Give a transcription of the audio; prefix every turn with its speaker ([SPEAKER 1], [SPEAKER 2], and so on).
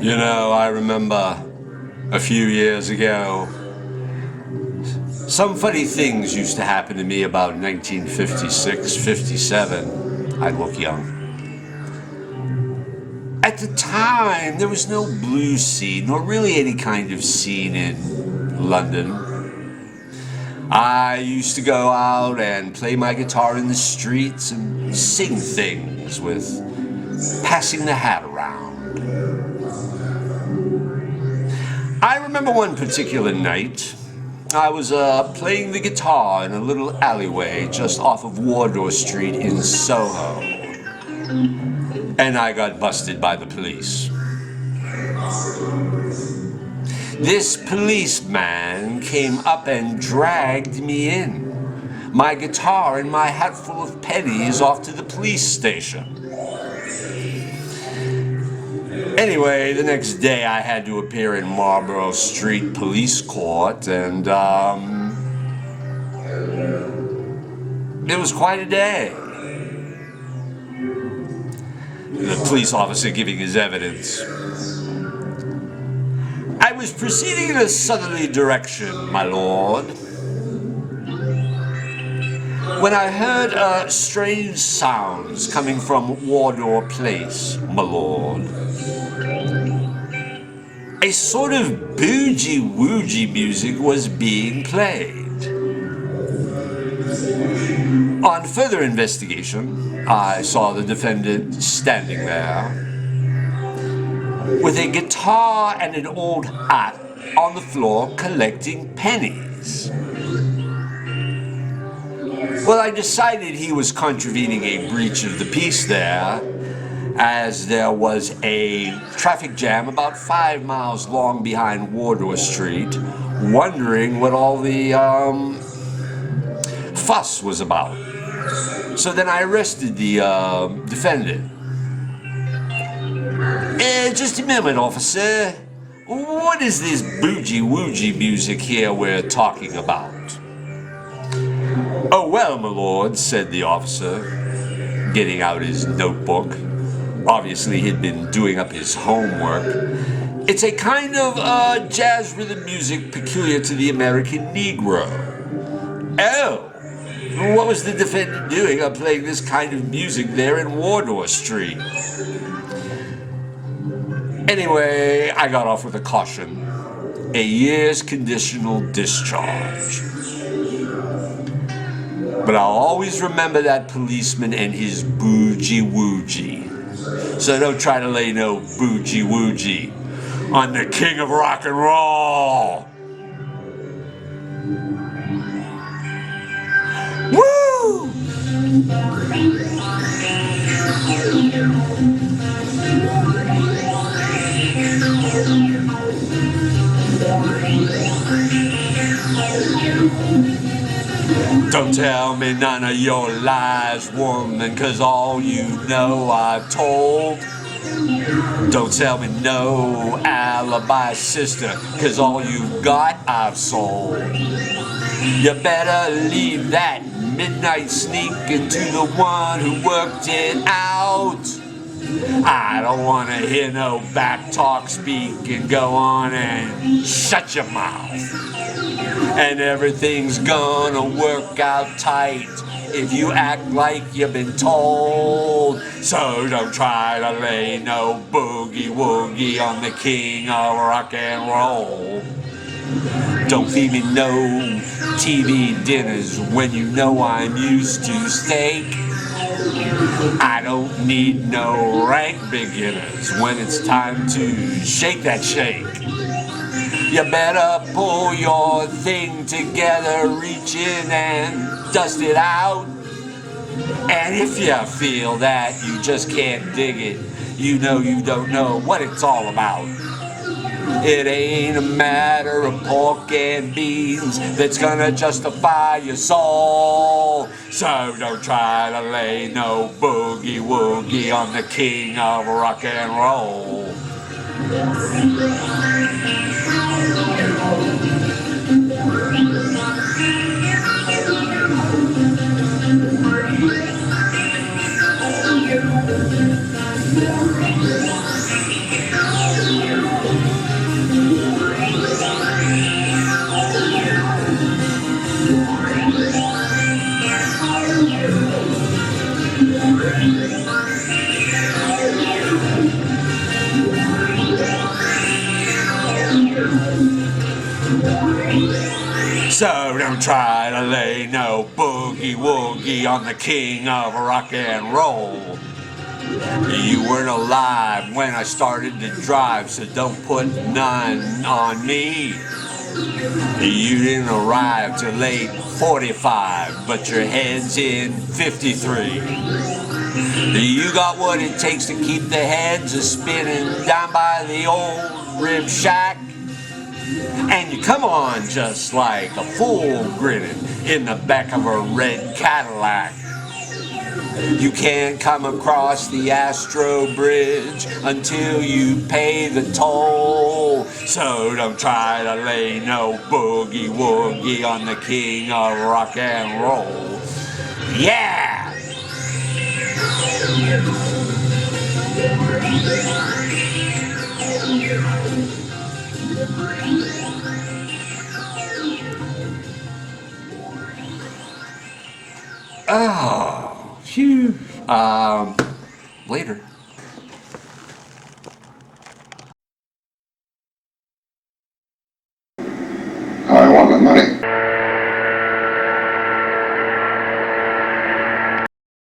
[SPEAKER 1] You know, I remember a few years ago, some funny things used to happen to me about 1956, 57. I look young. At the time, there was no blues scene, or really any kind of scene in London. I used to go out and play my guitar in the streets and sing things with passing the hat around. I remember one particular night, I was playing the guitar in a little alleyway just off of Wardour Street in Soho, and I got busted by the police. This policeman came up and dragged me in, my guitar and my hat full of pennies, off to the police station. Anyway, the next day I had to appear in Marlborough Street Police Court, and it was quite a day. The police officer giving his evidence. I was proceeding in a southerly direction, my lord, when I heard strange sounds coming from Wardour Place, my lord. A sort of boogie-woogie music was being played. On further investigation, I saw the defendant standing there with a guitar and an old hat on the floor collecting pennies. Well, I decided he was contravening a breach of the peace there, as there was a traffic jam about 5 miles long behind Wardour Street, wondering what all the fuss was about. So then I arrested the defendant. Just a moment, officer. What is this boogie-woogie music here we're talking about? Oh, well, my lord, said the officer, getting out his notebook. Obviously, he'd been doing up his homework. It's a kind of jazz rhythm music peculiar to the American Negro. Oh, what was the defendant doing on playing this kind of music there in Wardour Street? Anyway, I got off with a caution. A year's conditional discharge. But I'll always remember that policeman and his boogie-woogie. So don't try to lay no boogie-woogie on the king of rock and roll. Woo! Don't tell me none of your lies, woman, 'cause all you know I've told. Don't tell me no alibi, sister, 'cause all you got I've sold. You better leave that midnight sneak into the one who worked it out. I don't want to hear no back talk, speak and go on and shut your mouth. And everything's gonna work out tight if you act like you've been told. So don't try to lay no boogie-woogie on the king of rock and roll. Don't feed me no TV dinners when you know I'm used to steak. I don't need no rank beginners when it's time to shake that shake. You better pull your thing together, reach in and dust it out. And if you feel that you just can't dig it, you know you don't know what it's all about. It ain't a matter of pork and beans that's gonna justify your soul. So don't try to lay no boogie-woogie on the king of rock and roll. So don't try to lay no boogie woogie on the king of rock and roll. You weren't alive when I started to drive, so don't put none on me. You didn't arrive till late 45, but your head's in 53. You got what it takes to keep the heads a spinning down by the old rib shack. And you come on just like a fool grinning in the back of a red Cadillac. You can't come across the Astro Bridge until you pay the toll. So don't try to lay no boogie woogie on the king of rock and roll. Yeah! Oh, phew. Later.